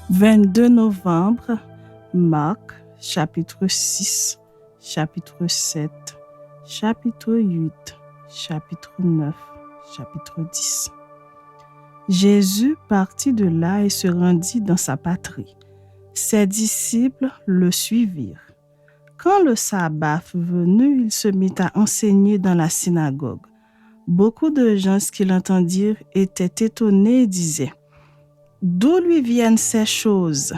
22 novembre, Marc, chapitre 6, chapitre 7, chapitre 8, chapitre 9, chapitre 10. Jésus partit de là et se rendit dans sa patrie. Ses disciples le suivirent. Quand le sabbat fut venu, il se mit à enseigner dans la synagogue. Beaucoup de gens qui l'entendirent étaient étonnés et disaient: d'où lui viennent ces choses?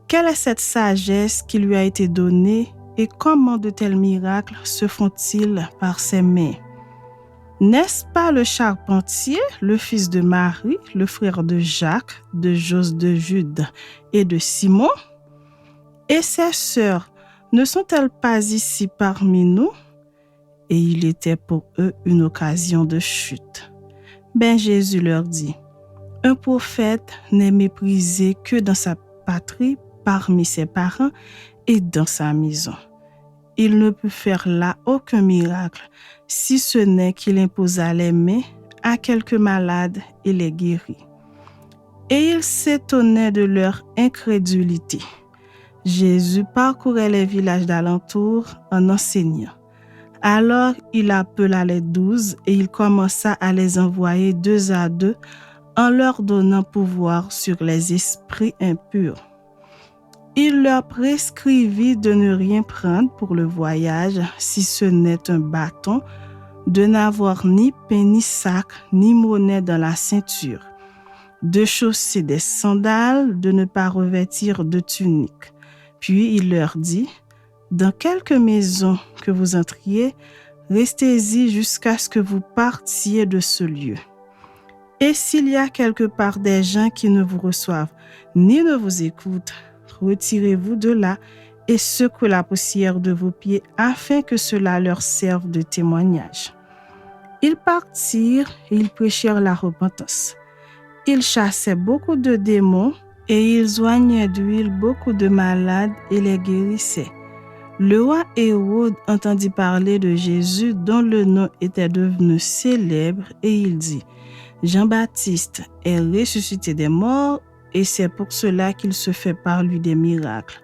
Quelle est cette sagesse qui lui a été donnée et comment de tels miracles se font-ils par ses mains? N'est-ce pas le charpentier, le fils de Marie, le frère de Jacques, de Jose, de Jude et de Simon? Et ses sœurs ne sont-elles pas ici parmi nous? Et il était pour eux une occasion de chute. Jésus leur dit: un prophète n'est méprisé que dans sa patrie, parmi ses parents et dans sa maison. Il ne peut faire là aucun miracle, si ce n'est qu'il imposa les mains à quelques malades et les guérit. Et ils s'étonnaient de leur incrédulité. Jésus parcourait les villages d'alentour en enseignant. Alors il appela les 12 et il commença à les envoyer 2 à 2 en leur donnant pouvoir sur les esprits impurs. Il leur prescrivit de ne rien prendre pour le voyage, si ce n'est un bâton, de n'avoir ni pain, ni sac, ni monnaie dans la ceinture, de chausser des sandales, de ne pas revêtir de tunique. Puis il leur dit: dans quelque maison que vous entriez, restez-y jusqu'à ce que vous partiez de ce lieu. Et s'il y a quelque part des gens qui ne vous reçoivent ni ne vous écoutent, retirez-vous de là et secouez la poussière de vos pieds afin que cela leur serve de témoignage. Ils partirent et ils prêchèrent la repentance. Ils chassaient beaucoup de démons et ils oignaient d'huile beaucoup de malades et les guérissaient. Le roi Hérode entendit parler de Jésus dont le nom était devenu célèbre et il dit: Jean-Baptiste est ressuscité des morts et c'est pour cela qu'il se fait par lui des miracles.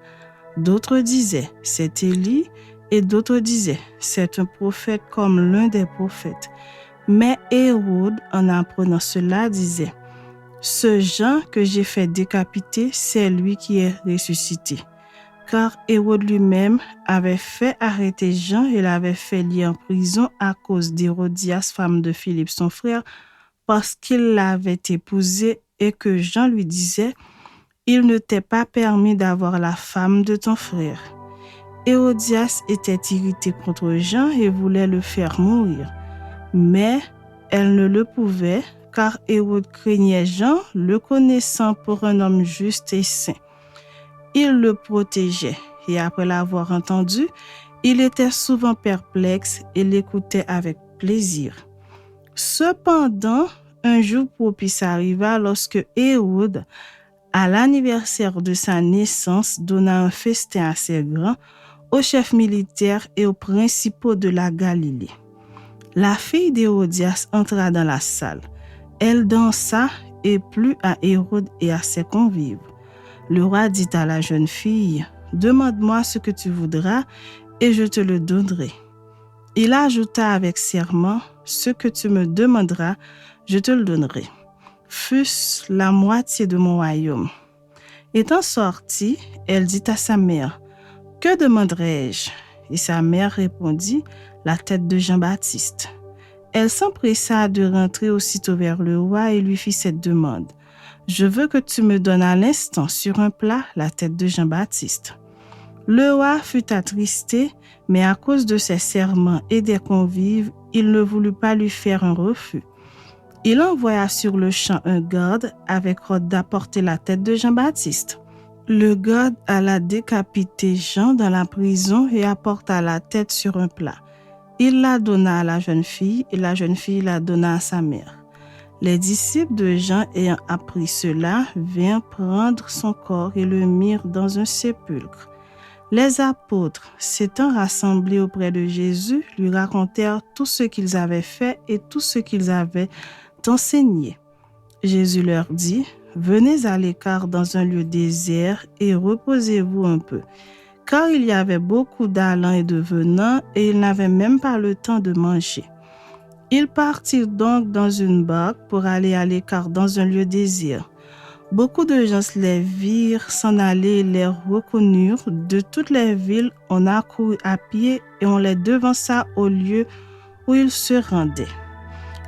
D'autres disaient: c'est Élie, et d'autres disaient: c'est un prophète comme l'un des prophètes. Mais Hérode, en apprenant cela, disait: ce Jean que j'ai fait décapiter, c'est lui qui est ressuscité. Car Hérode lui-même avait fait arrêter Jean et l'avait fait lier en prison à cause d'Hérodias, femme de Philippe son frère, parce qu'il l'avait épousée et que Jean lui disait: il ne t'est pas permis d'avoir la femme de ton frère. Hérodias était irritée contre Jean et voulait le faire mourir. Mais elle ne le pouvait, car Hérode craignait Jean, le connaissant pour un homme juste et saint. Il le protégeait, et après l'avoir entendu, il était souvent perplexe et l'écoutait avec plaisir. Cependant, un jour propice arriva lorsque Hérode, à l'anniversaire de sa naissance, donna un festin assez grand aux chefs militaires et aux principaux de la Galilée. La fille d'Hérodias entra dans la salle. Elle dansa et plut à Hérode et à ses convives. Le roi dit à la jeune fille: demande-moi ce que tu voudras et je te le donnerai. Il ajouta avec serment: ce que tu me demanderas, je te le donnerai, fût-ce la moitié de mon royaume. Étant sortie, elle dit à sa mère: que demanderai-je? Et sa mère répondit: la tête de Jean-Baptiste. Elle s'empressa de rentrer aussitôt vers le roi et lui fit cette demande: je veux que tu me donnes à l'instant sur un plat la tête de Jean-Baptiste. Le roi fut attristé, mais à cause de ses serments et des convives, il ne voulut pas lui faire un refus. Il envoya sur le champ un garde avec ordre d'apporter la tête de Jean-Baptiste. Le garde alla décapiter Jean dans la prison et apporta la tête sur un plat. Il la donna à la jeune fille et la jeune fille la donna à sa mère. Les disciples de Jean ayant appris cela vinrent prendre son corps et le mirent dans un sépulcre. Les apôtres, s'étant rassemblés auprès de Jésus, lui racontèrent tout ce qu'ils avaient fait et tout ce qu'ils avaient enseigné. Jésus leur dit: venez à l'écart dans un lieu désert et reposez-vous un peu. Car il y avait beaucoup d'allants et de venants et ils n'avaient même pas le temps de manger. Ils partirent donc dans une barque pour aller à l'écart dans un lieu désert. Beaucoup de gens les virent s'en aller et les reconnurent. De toutes les villes, on accourut à pied et on les devança au lieu où ils se rendaient.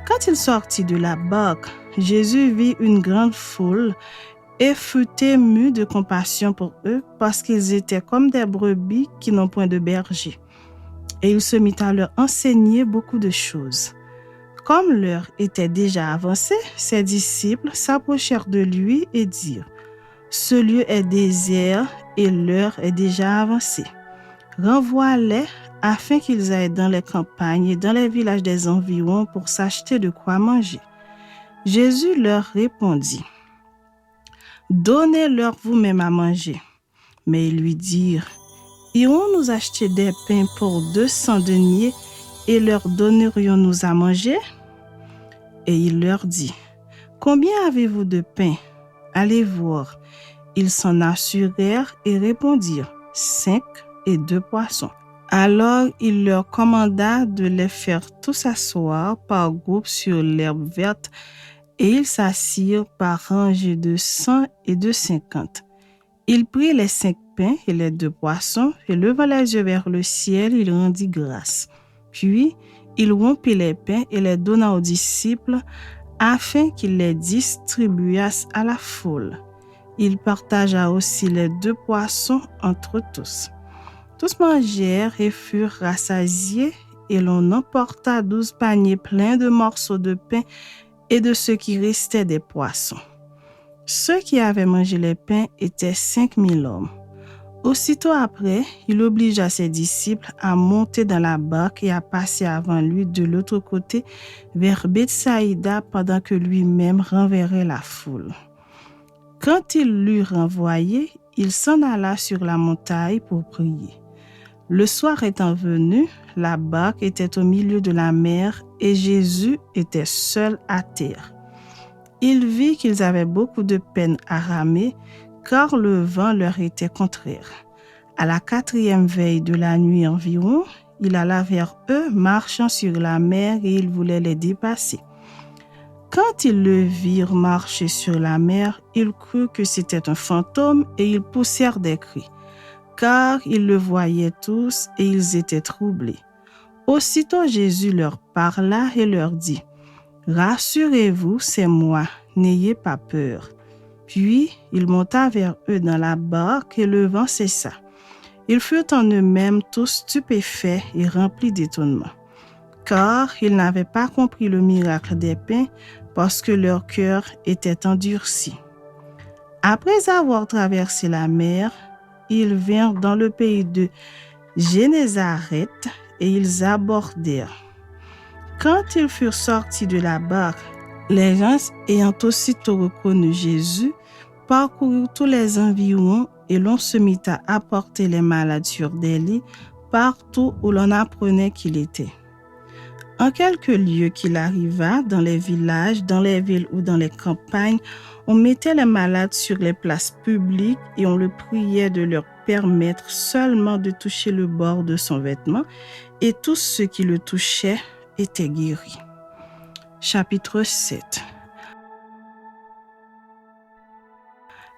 Quand il sortit de la barque, Jésus vit une grande foule et fut ému de compassion pour eux parce qu'ils étaient comme des brebis qui n'ont point de berger. Et il se mit à leur enseigner beaucoup de choses. Comme l'heure était déjà avancée, ses disciples s'approchèrent de lui et dirent : « Ce lieu est désert et l'heure est déjà avancée. Renvoie-les afin qu'ils aillent dans les campagnes et dans les villages des environs pour s'acheter de quoi manger. » Jésus leur répondit : « Donnez-leur vous-même à manger. » Mais ils lui dirent : « Irons-nous acheter des pains pour 200 deniers et leur donnerions-nous à manger ? » Et il leur dit : « Combien avez-vous de pain ? Allez voir. » Ils s'en assurèrent et répondirent : « 5 et 2 poissons. » Alors il leur commanda de les faire tous s'asseoir par groupe sur l'herbe verte, et ils s'assirent par rangées de 100 et de 50. Il prit les 5 pains et les 2 poissons, et levant les yeux vers le ciel, il rendit grâce. Puis il rompit les pains et les donna aux disciples, afin qu'ils les distribuassent à la foule. Il partagea aussi les 2 poissons entre tous. Tous mangèrent et furent rassasiés, et l'on emporta 12 paniers pleins de morceaux de pain et de ce qui restait des poissons. Ceux qui avaient mangé les pains étaient 5000 hommes. Aussitôt après, il obligea ses disciples à monter dans la barque et à passer avant lui de l'autre côté vers Bethsaïda pendant que lui-même renverrait la foule. Quand il l'eut renvoyé, il s'en alla sur la montagne pour prier. Le soir étant venu, la barque était au milieu de la mer et Jésus était seul à terre. Il vit qu'ils avaient beaucoup de peine à ramer, car le vent leur était contraire. À la 4e veille de la nuit environ, il alla vers eux, marchant sur la mer, et il voulait les dépasser. Quand ils le virent marcher sur la mer, ils crurent que c'était un fantôme et ils poussèrent des cris, car ils le voyaient tous et ils étaient troublés. Aussitôt Jésus leur parla et leur dit : « Rassurez-vous, c'est moi, n'ayez pas peur. » Puis il monta vers eux dans la barque et le vent cessa. Ils furent en eux-mêmes tous stupéfaits et remplis d'étonnement, car ils n'avaient pas compris le miracle des pains parce que leur cœur était endurci. Après avoir traversé la mer, ils vinrent dans le pays de Génézareth et ils abordèrent. Quand ils furent sortis de la barque, les gens, ayant aussitôt reconnu Jésus, parcoururent tous les environs et l'on se mit à apporter les malades sur des lits partout où l'on apprenait qu'il était. En quelques lieux qu'il arriva, dans les villages, dans les villes ou dans les campagnes, on mettait les malades sur les places publiques et on le priait de leur permettre seulement de toucher le bord de son vêtement, et tous ceux qui le touchaient étaient guéris. Chapitre 7.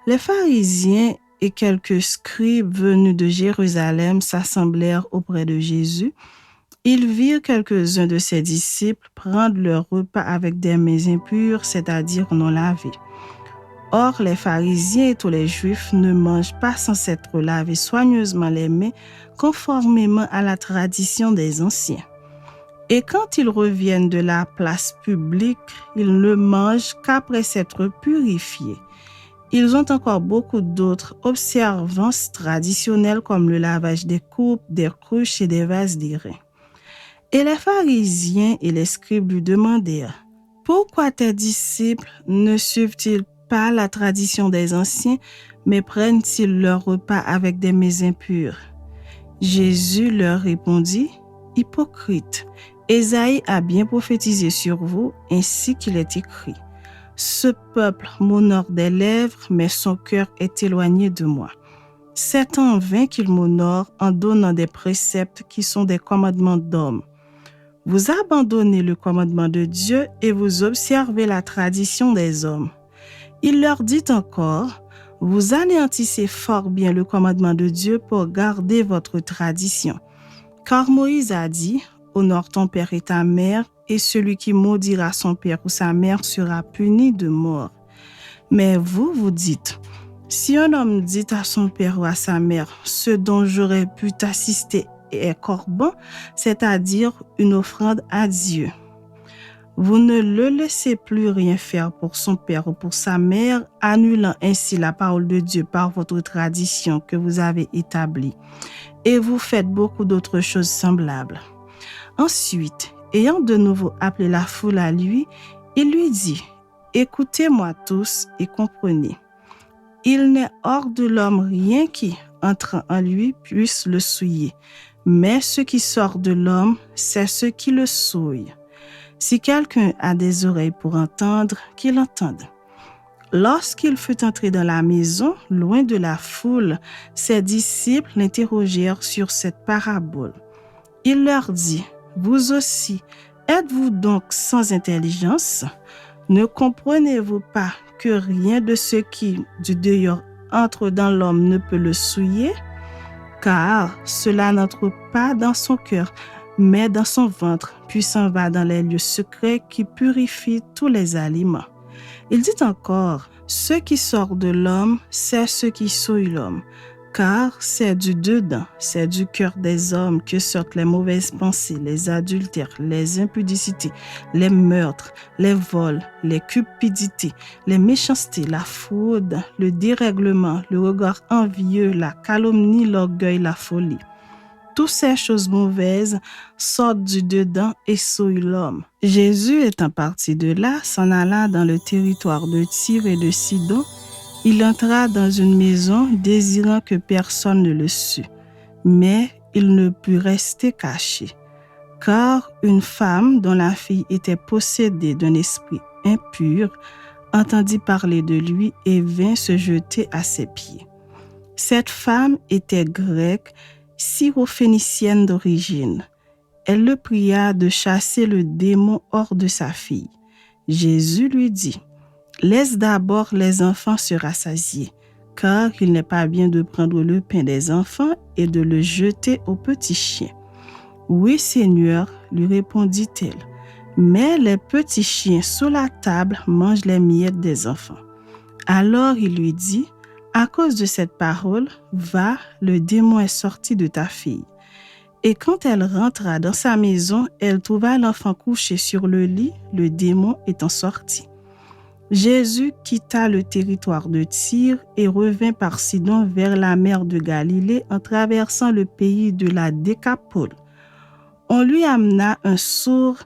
Les pharisiens et quelques scribes venus de Jérusalem s'assemblèrent auprès de Jésus. Ils virent quelques-uns de ses disciples prendre leur repas avec des mains impures, c'est-à-dire non lavées. Or, les pharisiens et tous les juifs ne mangent pas sans s'être lavés soigneusement les mains, conformément à la tradition des anciens. Et quand ils reviennent de la place publique, ils ne mangent qu'après s'être purifiés. Ils ont encore beaucoup d'autres observances traditionnelles comme le lavage des coupes, des cruches et des vases d'airain. Et les pharisiens et les scribes lui demandèrent : « Pourquoi tes disciples ne suivent-ils pas la tradition des anciens, mais prennent-ils leur repas avec des mains impures ?» Jésus leur répondit : « Hypocrite, Ésaïe a bien prophétisé sur vous, ainsi qu'il est écrit. Ce peuple m'honore des lèvres, mais son cœur est éloigné de moi. C'est en vain qu'il m'honore en donnant des préceptes qui sont des commandements d'hommes. Vous abandonnez le commandement de Dieu et vous observez la tradition des hommes. Il leur dit encore, vous anéantissez fort bien le commandement de Dieu pour garder votre tradition. Car Moïse a dit, honore ton père et ta mère, et celui qui maudira son père ou sa mère sera puni de mort. Mais vous, vous dites, si un homme dit à son père ou à sa mère, ce dont j'aurais pu t'assister est corban, c'est-à-dire une offrande à Dieu. Vous ne le laissez plus rien faire pour son père ou pour sa mère, annulant ainsi la parole de Dieu par votre tradition que vous avez établie. Et vous faites beaucoup d'autres choses semblables. Ensuite, ayant de nouveau appelé la foule à lui, il lui dit, « Écoutez-moi tous et comprenez. Il n'est hors de l'homme rien qui, entrant en lui, puisse le souiller. Mais ce qui sort de l'homme, c'est ce qui le souille. Si quelqu'un a des oreilles pour entendre, qu'il entende. » Lorsqu'il fut entré dans la maison, loin de la foule, ses disciples l'interrogèrent sur cette parabole. Il leur dit, « Vous aussi, êtes-vous donc sans intelligence? Ne comprenez-vous pas que rien de ce qui, du dehors, entre dans l'homme ne peut le souiller? Car cela n'entre pas dans son cœur, mais dans son ventre, puis s'en va dans les lieux secrets qui purifient tous les aliments. » Il dit encore, « Ce qui sort de l'homme, c'est ce qui souille l'homme. Car c'est du dedans, c'est du cœur des hommes que sortent les mauvaises pensées, les adultères, les impudicités, les meurtres, les vols, les cupidités, les méchancetés, la fraude, le dérèglement, le regard envieux, la calomnie, l'orgueil, la folie. Toutes ces choses mauvaises sortent du dedans et souillent l'homme. » Jésus étant parti de là, s'en alla dans le territoire de Tyr et de Sidon. Il entra dans une maison, désirant que personne ne le sût. Mais il ne put rester caché, car une femme dont la fille était possédée d'un esprit impur entendit parler de lui et vint se jeter à ses pieds. Cette femme était grecque, syrophénicienne d'origine. Elle le pria de chasser le démon hors de sa fille. Jésus lui dit, « Laisse d'abord les enfants se rassasier, car il n'est pas bien de prendre le pain des enfants et de le jeter aux petits chiens. » « Oui, Seigneur, lui répondit-elle, mais les petits chiens sous la table mangent les miettes des enfants. » Alors il lui dit, « À cause de cette parole, va, le démon est sorti de ta fille. » Et quand elle rentra dans sa maison, elle trouva l'enfant couché sur le lit, le démon étant sorti. Jésus quitta le territoire de Tyr et revint par Sidon vers la mer de Galilée en traversant le pays de la Décapole. On lui amena un sourd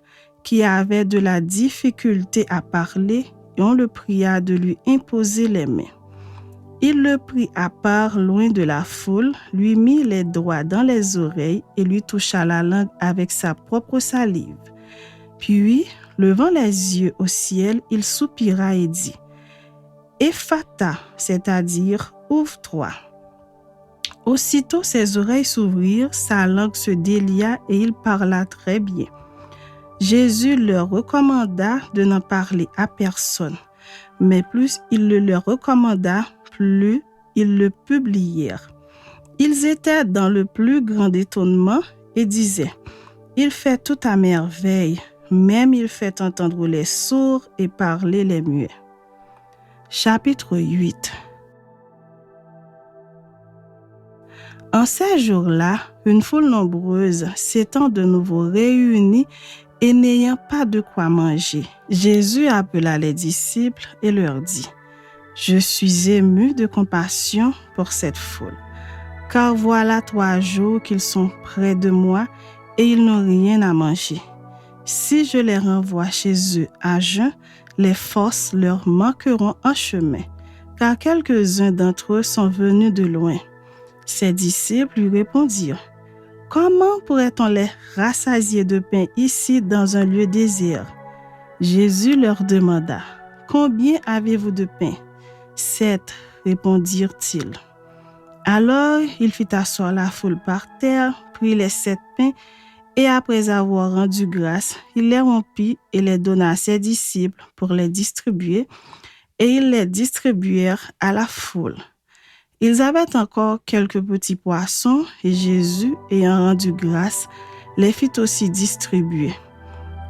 qui avait de la difficulté à parler et on le pria de lui imposer les mains. Il le prit à part loin de la foule, lui mit les doigts dans les oreilles et lui toucha la langue avec sa propre salive. Puis, levant les yeux au ciel, il soupira et dit, « Ephata », c'est-à-dire « ouvre-toi ». Aussitôt ses oreilles s'ouvrirent, sa langue se délia et il parla très bien. Jésus leur recommanda de n'en parler à personne, mais plus il le leur recommanda, plus ils le publièrent. Ils étaient dans le plus grand étonnement et disaient, « Il fait tout à merveille, même il fait entendre les sourds et parler les muets. » Chapitre 8. En ces jours-là, une foule nombreuse s'étant de nouveau réunie et n'ayant pas de quoi manger, Jésus appela les disciples et leur dit, « Je suis ému de compassion pour cette foule, car voilà 3 jours qu'ils sont près de moi et ils n'ont rien à manger. Si je les renvoie chez eux à jeun, les forces leur manqueront en chemin, car quelques-uns d'entre eux sont venus de loin. » Ses disciples lui répondirent, « Comment pourrait-on les rassasier de pain ici dans un lieu désert? » Jésus leur demanda, « Combien avez-vous de pain? 7, répondirent-ils. Alors il fit asseoir la foule par terre, prit les 7 pains, et après avoir rendu grâce, il les rompit et les donna à ses disciples pour les distribuer, et ils les distribuèrent à la foule. Ils avaient encore quelques petits poissons, et Jésus, ayant rendu grâce, les fit aussi distribuer.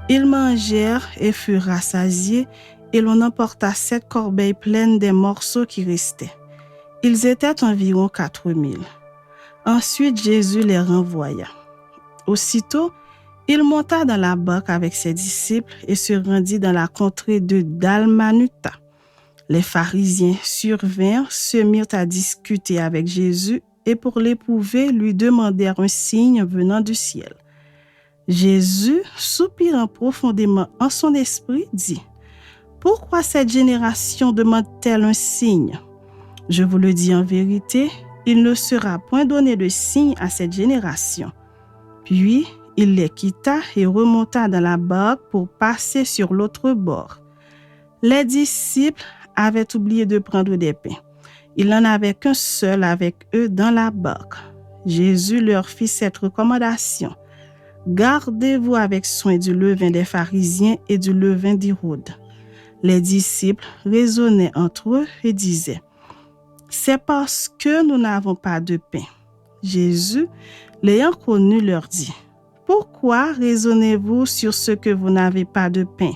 Ils mangèrent et furent rassasiés, et l'on emporta 7 corbeilles pleines des morceaux qui restaient. Ils étaient environ 4000. Ensuite, Jésus les renvoya. Aussitôt, il monta dans la barque avec ses disciples et se rendit dans la contrée de Dalmanuta. Les pharisiens survinrent, se mirent à discuter avec Jésus et pour l'éprouver, lui demandèrent un signe venant du ciel. Jésus, soupirant profondément en son esprit, dit : « Pourquoi cette génération demande-t-elle un signe ? Je vous le dis en vérité, il ne sera point donné de signe à cette génération. » Puis, il les quitta et remonta dans la barque pour passer sur l'autre bord. Les disciples avaient oublié de prendre des pains. Il n'en avait qu'un seul avec eux dans la barque. Jésus leur fit cette recommandation : « Gardez-vous avec soin du levain des pharisiens et du levain d'Hérode. » Les disciples raisonnaient entre eux et disaient : « C'est parce que nous n'avons pas de pain. » Jésus, l'ayant connu, leur dit : « Pourquoi raisonnez-vous sur ce que vous n'avez pas de pain?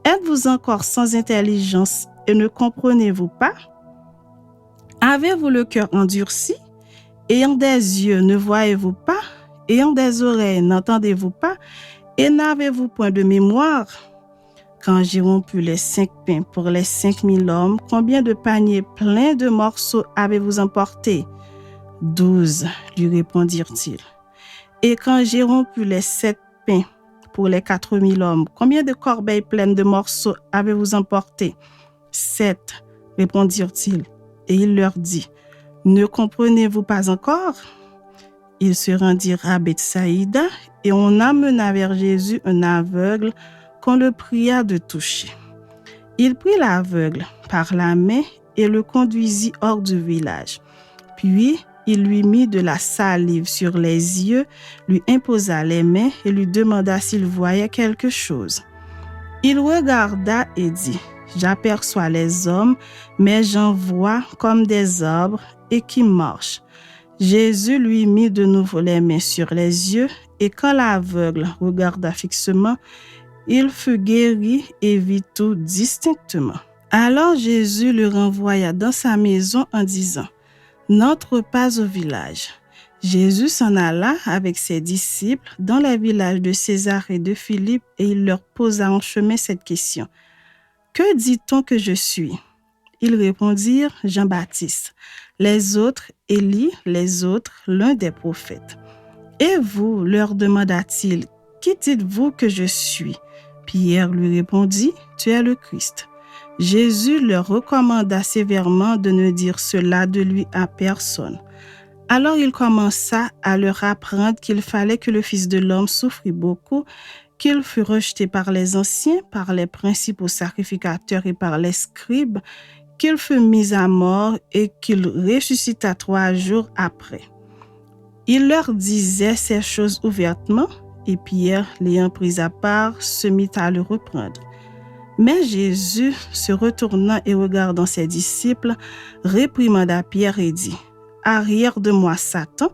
Êtes-vous encore sans intelligence et ne comprenez-vous pas? Avez-vous le cœur endurci? Ayant des yeux, ne voyez-vous pas? Ayant des oreilles, n'entendez-vous pas? Et n'avez-vous point de mémoire? Quand j'ai rompu les 5 pains pour les 5000 hommes, combien de paniers pleins de morceaux avez-vous emporté? 12, lui répondirent-ils. Et quand j'ai rompu les 7 pains pour les 4000 hommes, combien de corbeilles pleines de morceaux avez-vous emporté? 7, répondirent-ils. Et il leur dit : Ne comprenez-vous pas encore? Ils se rendirent à Bethsaïda et on amena vers Jésus un aveugle qu'on le pria de toucher. Il prit l'aveugle par la main et le conduisit hors du village. Puis, il lui mit de la salive sur les yeux, lui imposa les mains et lui demanda s'il voyait quelque chose. Il regarda et dit : J'aperçois les hommes, mais j'en vois comme des arbres et qui marchent. Jésus lui mit de nouveau les mains sur les yeux, et quand l'aveugle regarda fixement, il fut guéri et vit tout distinctement. Alors Jésus le renvoya dans sa maison en disant : N'entre pas au village. Jésus s'en alla avec ses disciples dans les villages de César et de Philippe et il leur posa en chemin cette question : Que dit-on que je suis? Ils répondirent : Jean-Baptiste. Les autres, Élie, les autres, l'un des prophètes. Et vous, leur demanda-t-il, qui dites-vous que je suis? Pierre lui répondit : Tu es le Christ. Jésus leur recommanda sévèrement de ne dire cela de lui à personne. Alors il commença à leur apprendre qu'il fallait que le Fils de l'homme souffrit beaucoup, qu'il fût rejeté par les anciens, par les principaux sacrificateurs et par les scribes, qu'il fut mis à mort et qu'il ressuscita 3 jours après. Il leur disait ces choses ouvertement, et Pierre, l'ayant pris à part, se mit à le reprendre. Mais Jésus, se retournant et regardant ses disciples, réprimanda Pierre et dit : Arrière de moi, Satan,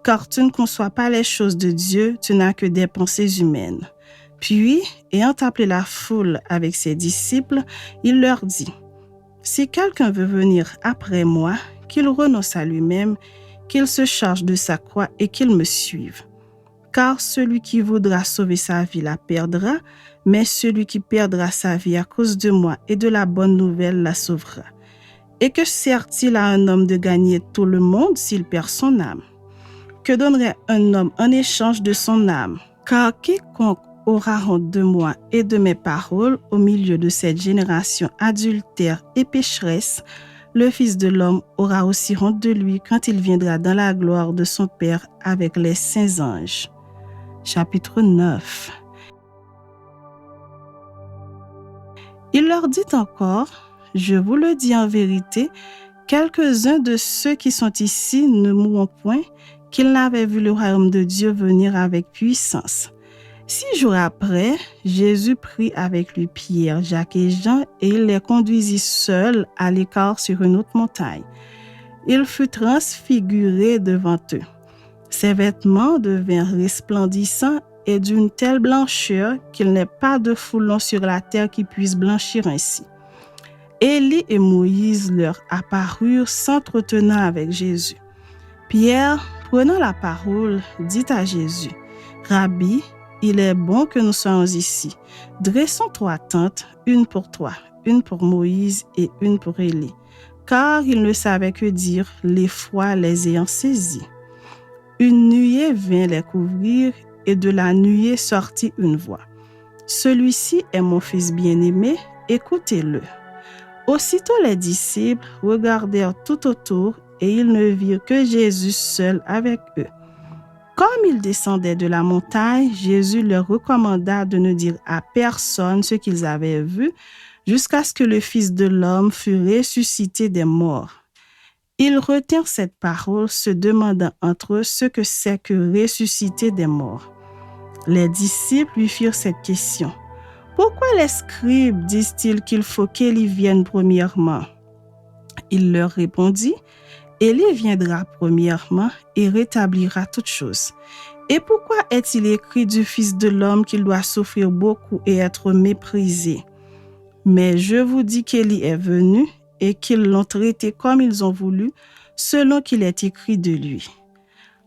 car tu ne conçois pas les choses de Dieu, tu n'as que des pensées humaines. Puis, ayant appelé la foule avec ses disciples, il leur dit : Si quelqu'un veut venir après moi, qu'il renonce à lui-même, qu'il se charge de sa croix et qu'il me suive. Car celui qui voudra sauver sa vie la perdra, mais celui qui perdra sa vie à cause de moi et de la bonne nouvelle la sauvera. Et que sert-il à un homme de gagner tout le monde s'il perd son âme? Que donnerait un homme en échange de son âme? Car quiconque aura honte de moi et de mes paroles au milieu de cette génération adultère et pécheresse, le Fils de l'homme aura aussi honte de lui quand il viendra dans la gloire de son Père avec les saints anges. Chapitre 9. Il leur dit encore, « Je vous le dis en vérité, quelques-uns de ceux qui sont ici ne mourront point, qu'ils n'avaient vu le royaume de Dieu venir avec puissance. » 6 jours après, Jésus prit avec lui Pierre, Jacques et Jean et il les conduisit seuls à l'écart sur une autre montagne. Il fut transfiguré devant eux. Ses vêtements devinrent resplendissants et d'une telle blancheur qu'il n'est pas de foulon sur la terre qui puisse blanchir ainsi. Élie et Moïse leur apparurent s'entretenant avec Jésus. Pierre, prenant la parole, dit à Jésus, « Rabbi, il est bon que nous soyons ici. Dressons 3 tentes, une pour toi, une pour Moïse et une pour Élie. » Car il ne savait que dire, l'effroi les ayant saisis. Une nuée vint les couvrir et de la nuée sortit une voix. « Celui-ci est mon fils bien-aimé, écoutez-le. » Aussitôt les disciples regardèrent tout autour et ils ne virent que Jésus seul avec eux. Comme ils descendaient de la montagne, Jésus leur recommanda de ne dire à personne ce qu'ils avaient vu jusqu'à ce que le Fils de l'homme fût ressuscité des morts. Ils retinrent cette parole, se demandant entre eux ce que c'est que ressusciter des morts. Les disciples lui firent cette question. « Pourquoi les scribes disent-ils qu'il faut qu'Élie vienne premièrement ?» Il leur répondit, « Élie viendra premièrement et rétablira toutes choses. Et pourquoi est-il écrit du Fils de l'homme qu'il doit souffrir beaucoup et être méprisé? Mais je vous dis qu'Élie est venu et qu'ils l'ont traité comme ils ont voulu, selon qu'il est écrit de lui. »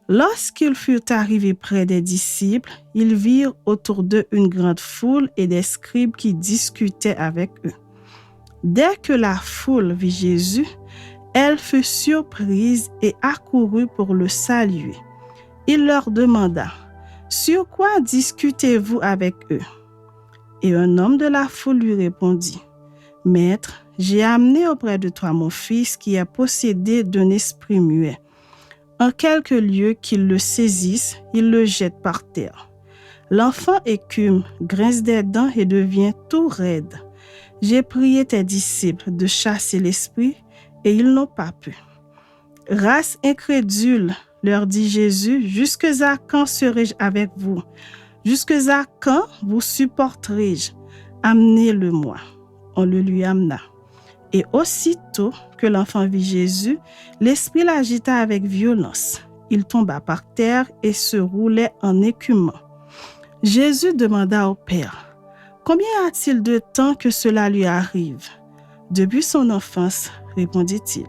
Lorsqu'ils furent arrivés près des disciples, ils virent autour d'eux une grande foule et des scribes qui discutaient avec eux. Dès que la foule vit Jésus, elle fut surprise et accourut pour le saluer. Il leur demanda, « Sur quoi discutez-vous avec eux? » Et un homme de la foule lui répondit, « Maître, j'ai amené auprès de toi mon fils qui est possédé d'un esprit muet. En quelque lieu qu'il le saisisse, il le jette par terre. L'enfant écume, grince des dents et devient tout raide. J'ai prié tes disciples de chasser l'esprit et ils n'ont pas pu. » Race incrédule, leur dit Jésus, « jusqu'à quand serai-je avec vous? Jusqu'à quand vous supporterai-je? Amenez-le-moi. » On le lui amena. Et aussitôt que l'enfant vit Jésus, l'esprit l'agita avec violence. Il tomba par terre et se roulait en écumant. Jésus demanda au Père, « Combien a-t-il de temps que cela lui arrive? » « Depuis son enfance, répondit-il.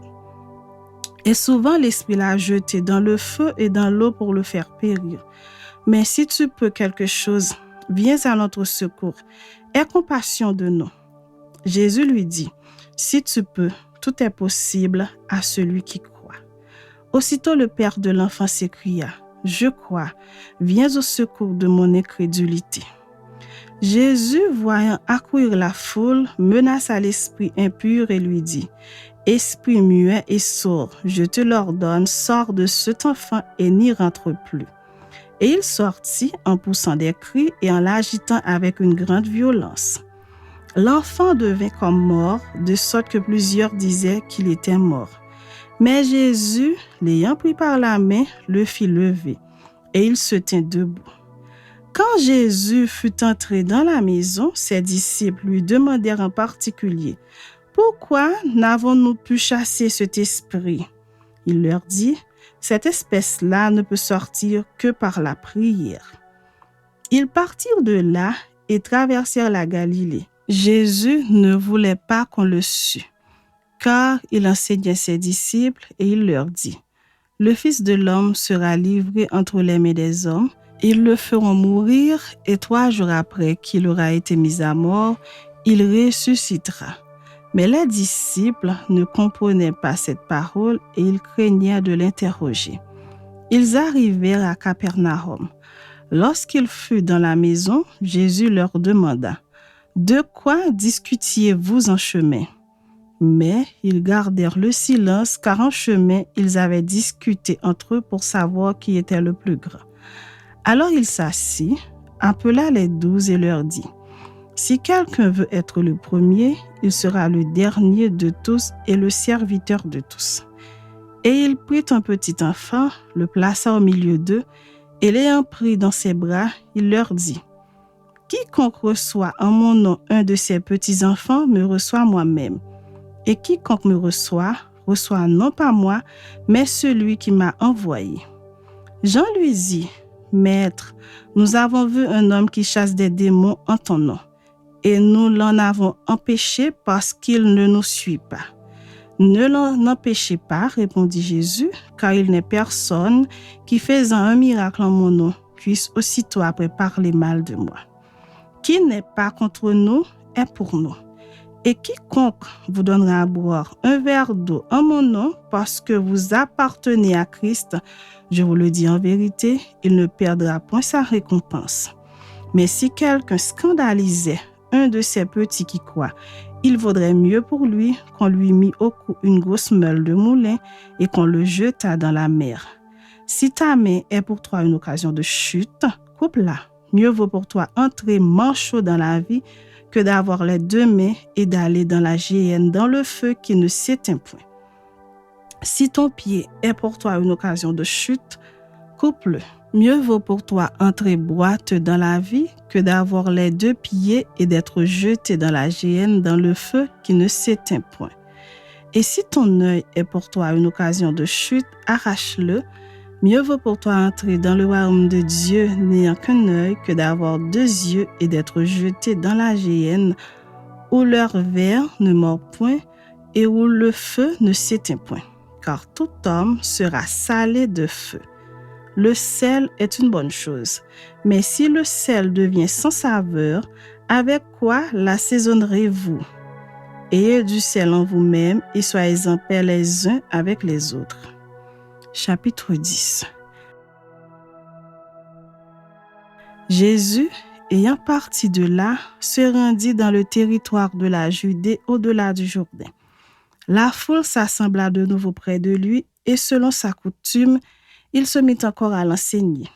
Et souvent l'esprit l'a jeté dans le feu et dans l'eau pour le faire périr. Mais si tu peux quelque chose, viens à notre secours. Aie compassion de nous. » Jésus lui dit, « Si tu peux, tout est possible à celui qui croit. » Aussitôt le père de l'enfant s'écria, « Je crois, viens au secours de mon incrédulité. » Jésus, voyant accourir la foule, menaça l'esprit impur et lui dit, « Esprit muet et sourd, je te l'ordonne, sors de cet enfant et n'y rentre plus. » Et il sortit en poussant des cris et en l'agitant avec une grande violence. L'enfant devint comme mort, de sorte que plusieurs disaient qu'il était mort. Mais Jésus, l'ayant pris par la main, le fit lever, et il se tint debout. Quand Jésus fut entré dans la maison, ses disciples lui demandèrent en particulier, « Pourquoi n'avons-nous pu chasser cet esprit? » Il leur dit, « Cette espèce-là ne peut sortir que par la prière. » Ils partirent de là et traversèrent la Galilée. Jésus ne voulait pas qu'on le sût, car il enseignait ses disciples et il leur dit, « Le Fils de l'homme sera livré entre les mains des hommes, ils le feront mourir et 3 jours après qu'il aura été mis à mort, il ressuscitera. » Mais les disciples ne comprenaient pas cette parole et ils craignaient de l'interroger. Ils arrivèrent à Capernaum. Lorsqu'il fut dans la maison, Jésus leur demanda, « De quoi discutiez-vous en chemin? » Mais ils gardèrent le silence car en chemin, ils avaient discuté entre eux pour savoir qui était le plus grand. Alors il s'assit, appela les 12 et leur dit, « Si quelqu'un veut être le premier, il sera le dernier de tous et le serviteur de tous. Et il prit un petit enfant, le plaça au milieu d'eux, et l'ayant pris dans ses bras, il leur dit, « Quiconque reçoit en mon nom un de ces petits-enfants me reçoit moi-même. Et quiconque me reçoit, reçoit non pas moi, mais celui qui m'a envoyé. » Jean lui dit, « Maître, nous avons vu un homme qui chasse des démons en ton nom, et nous l'en avons empêché parce qu'il ne nous suit pas. » « Ne l'en empêchez pas, répondit Jésus, car il n'est personne qui, faisant un miracle en mon nom, puisse aussitôt après parler mal de moi. Qui n'est pas contre nous est pour nous. Et quiconque vous donnera à boire un verre d'eau en mon nom parce que vous appartenez à Christ, je vous le dis en vérité, il ne perdra point sa récompense. Mais si quelqu'un scandalisait un de ces petits qui croient, il vaudrait mieux pour lui qu'on lui mît au cou une grosse meule de moulin et qu'on le jetât dans la mer. Si ta main est pour toi une occasion de chute, coupe-la. Mieux vaut pour toi entrer manchot dans la vie que d'avoir les deux mains et d'aller dans la géhenne, dans le feu qui ne s'éteint point. Si ton pied est pour toi une occasion de chute, coupe-le. Mieux vaut pour toi entrer boiteux dans la vie que d'avoir les deux pieds et d'être jeté dans la géhenne, dans le feu qui ne s'éteint point. Et si ton œil est pour toi une occasion de chute, arrache-le. Mieux vaut pour toi entrer dans le royaume de Dieu n'ayant qu'un œil que d'avoir deux yeux et d'être jeté dans la géhenne où leur ver ne mord point et où le feu ne s'éteint point. Car tout homme sera salé de feu. Le sel est une bonne chose, mais si le sel devient sans saveur, avec quoi l'assaisonnerez-vous? Ayez du sel en vous-même et soyez en paix les uns avec les autres. Chapitre 10. Jésus, ayant parti de là, se rendit dans le territoire de la Judée au-delà du Jourdain. La foule s'assembla de nouveau près de lui et selon sa coutume, il se mit encore à l'enseigner.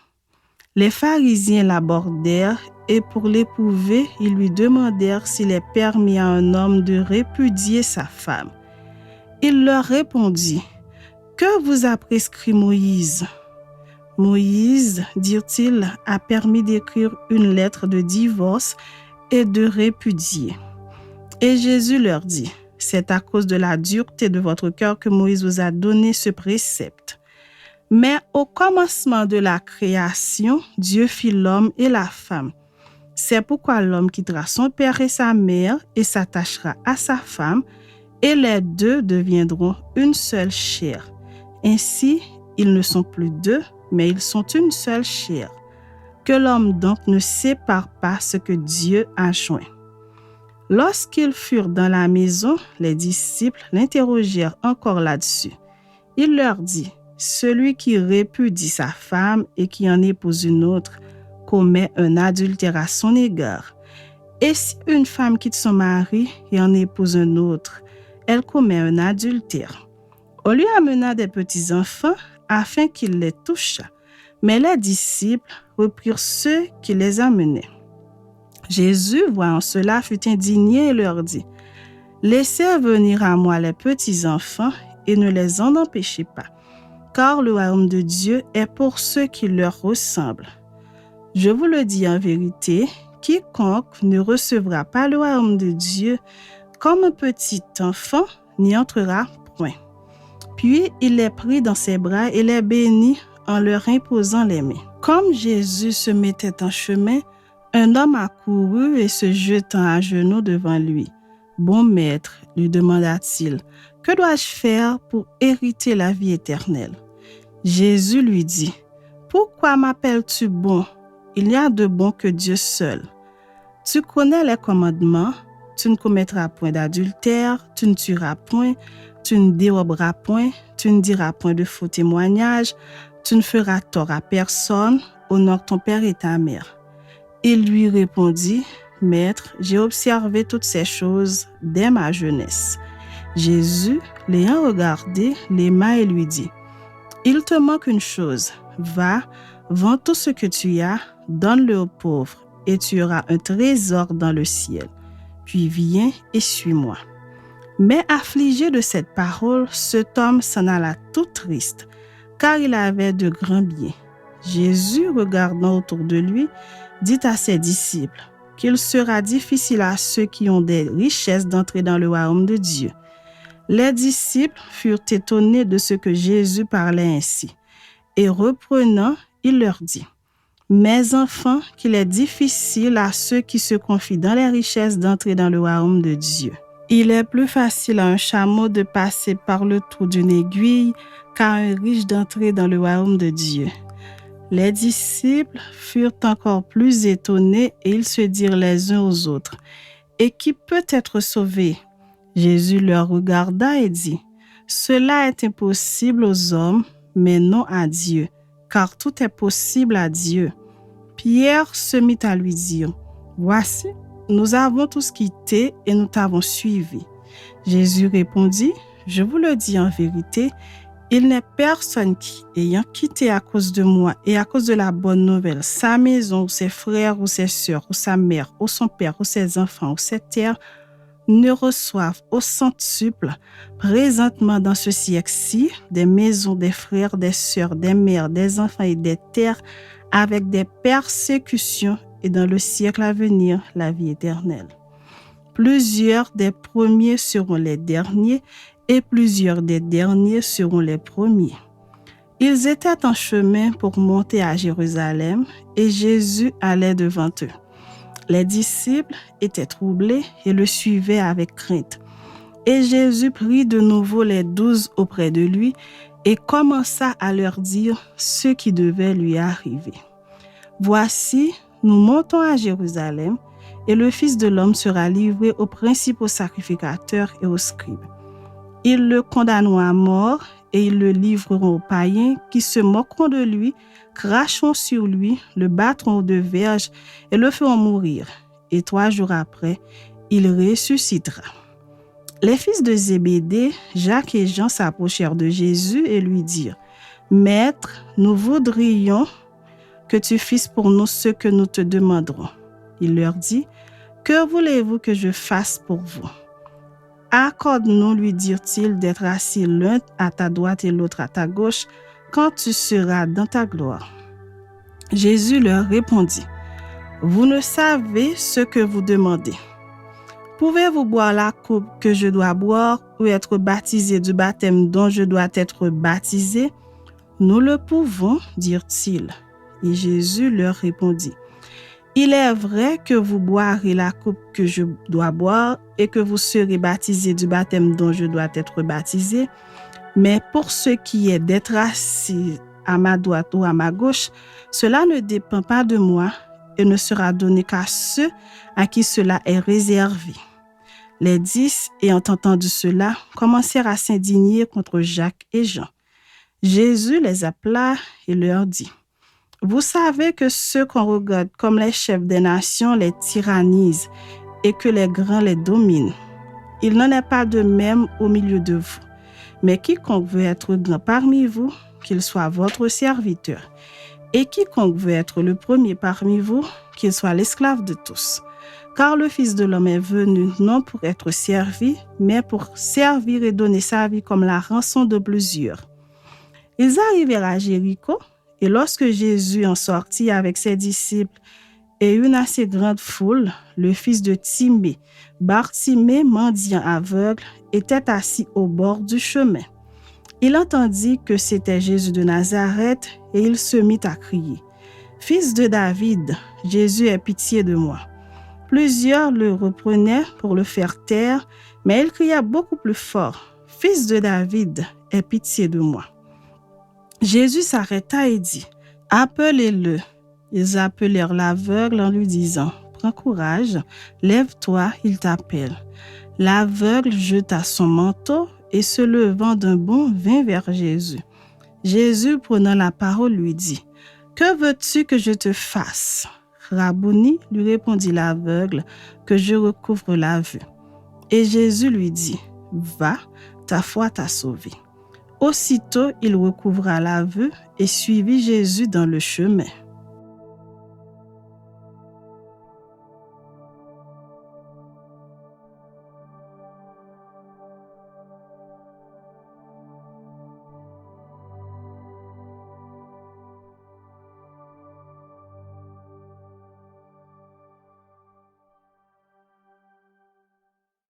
Les pharisiens l'abordèrent et pour l'éprouver, ils lui demandèrent s'il est permis à un homme de répudier sa femme. Il leur répondit, « Que vous a prescrit Moïse ?» Moïse, dirent-ils, a permis d'écrire une lettre de divorce et de répudier. Et Jésus leur dit, « C'est à cause de la dureté de votre cœur que Moïse vous a donné ce précepte. Mais au commencement de la création, Dieu fit l'homme et la femme. C'est pourquoi l'homme quittera son père et sa mère et s'attachera à sa femme, et les deux deviendront une seule chair. Ainsi, ils ne sont plus deux, mais ils sont une seule chair. Que l'homme donc ne sépare pas ce que Dieu a joint. » Lorsqu'ils furent dans la maison, les disciples l'interrogèrent encore là-dessus. Il leur dit, « Celui qui répudie sa femme et qui en épouse une autre commet un adultère à son égard. Et si une femme quitte son mari et en épouse un autre, elle commet un adultère. On lui amena des petits-enfants afin qu'il les touchât. Mais les disciples reprirent ceux qui les amenaient. Jésus, voyant cela, fut indigné et leur dit, « Laissez venir à moi les petits-enfants et ne les en empêchez pas, car le royaume de Dieu est pour ceux qui leur ressemblent. Je vous le dis en vérité, quiconque ne recevra pas le royaume de Dieu comme un petit enfant n'y entrera point. » Puis il les prit dans ses bras et les bénit en leur imposant les mains. Comme Jésus se mettait en chemin, un homme accourut et se jetant à genoux devant lui. « Bon maître, lui demanda-t-il, que dois-je faire pour hériter la vie éternelle? » Jésus lui dit, « Pourquoi m'appelles-tu bon? Il n'y a de bon que Dieu seul. Tu connais les commandements, tu ne commettras point d'adultère, tu ne tueras point, tu ne déroberas point, tu ne diras point de faux témoignages, tu ne feras tort à personne, honore ton père et ta mère. » Il lui répondit, « Maître, j'ai observé toutes ces choses dès ma jeunesse. » Jésus, l'ayant regardé, l'aima et lui dit, « Il te manque une chose. Va, vends tout ce que tu as, donne-le aux pauvres, et tu auras un trésor dans le ciel. Puis viens et suis-moi. » Mais affligé de cette parole, cet homme s'en alla tout triste, car il avait de grands biens. Jésus, regardant autour de lui, dit à ses disciples qu'il sera difficile à ceux qui ont des richesses d'entrer dans le royaume de Dieu. Les disciples furent étonnés de ce que Jésus parlait ainsi. Et reprenant, il leur dit: « Mes enfants, qu'il est difficile à ceux qui se confient dans les richesses d'entrer dans le royaume de Dieu. Il est plus facile à un chameau de passer par le trou d'une aiguille qu'à un riche d'entrer dans le royaume de Dieu. » Les disciples furent encore plus étonnés et ils se dirent les uns aux autres: « Et qui peut être sauvé? » Jésus leur regarda et dit: « Cela est impossible aux hommes, mais non à Dieu, car tout est possible à Dieu. » Pierre se mit à lui dire: « Voici, nous avons tous quitté et nous t'avons suivi. » Jésus répondit: « Je vous le dis en vérité, il n'est personne qui, ayant quitté à cause de moi et à cause de la bonne nouvelle, sa maison, ou ses frères, ou ses sœurs, ou sa mère, ou son père, ou ses enfants, ou ses terres, ne reçoivent au centuple, présentement dans ce siècle-ci, des maisons, des frères, des sœurs, des mères, des enfants et des terres, avec des persécutions, et dans le siècle à venir, la vie éternelle. Plusieurs des premiers seront les derniers, et plusieurs des derniers seront les premiers. » Ils étaient en chemin pour monter à Jérusalem, et Jésus allait devant eux. Les disciples étaient troublés et le suivaient avec crainte. Et Jésus prit de nouveau les 12 auprès de lui et commença à leur dire ce qui devait lui arriver. « Voici, nous montons à Jérusalem, et le Fils de l'homme sera livré aux principaux sacrificateurs et aux scribes. Ils le condamneront à mort et ils le livreront aux païens qui se moqueront de lui, cracheront sur lui, le battront de verges et le feront mourir. Et 3 jours après, il ressuscitera. » Les fils de Zébédée, Jacques et Jean, s'approchèrent de Jésus et lui dirent: « Maître, nous voudrions que tu fasses pour nous ce que nous te demanderons. » Il leur dit: « Que voulez-vous que je fasse pour vous? » « Accorde-nous, lui dirent-ils, d'être assis l'un à ta droite et l'autre à ta gauche, quand tu seras dans ta gloire. » Jésus leur répondit: « Vous ne savez ce que vous demandez. Pouvez-vous boire la coupe que je dois boire ou être baptisé du baptême dont je dois être baptisé? » « Nous le pouvons, dirent-ils. Et Jésus leur répondit: « Il est vrai que vous boirez la coupe que je dois boire et que vous serez baptisés du baptême dont je dois être baptisé, mais pour ce qui est d'être assis à ma droite ou à ma gauche, cela ne dépend pas de moi et ne sera donné qu'à ceux à qui cela est réservé. » Les 10, ayant entendu cela, commencèrent à s'indigner contre Jacques et Jean. Jésus les appela et leur dit: « Vous savez que ceux qu'on regarde comme les chefs des nations les tyrannisent et que les grands les dominent. Il n'en est pas de même au milieu de vous. Mais quiconque veut être grand parmi vous, qu'il soit votre serviteur. Et quiconque veut être le premier parmi vous, qu'il soit l'esclave de tous. Car le Fils de l'homme est venu non pour être servi, mais pour servir et donner sa vie comme la rançon de plusieurs. » Ils arrivèrent à Jéricho, et lorsque Jésus en sortit avec ses disciples et une assez grande foule, le fils de Timée, Bartimée, mendiant aveugle, était assis au bord du chemin. Il entendit que c'était Jésus de Nazareth et il se mit à crier: « Fils de David, Jésus, aie pitié de moi. » Plusieurs le reprenaient pour le faire taire, mais il cria beaucoup plus fort: « Fils de David, aie pitié de moi. » Jésus s'arrêta et dit: « Appelez-le. » Ils appelèrent l'aveugle en lui disant: « Prends courage, lève-toi, il t'appelle. » L'aveugle jeta son manteau et se levant d'un bond vint vers Jésus. Jésus, prenant la parole, lui dit: « Que veux-tu que je te fasse? » « Rabouni, lui répondit l'aveugle, que je recouvre la vue. Et Jésus lui dit: « Va, ta foi t'a sauvé. » Aussitôt, il recouvra la vue et suivit Jésus dans le chemin.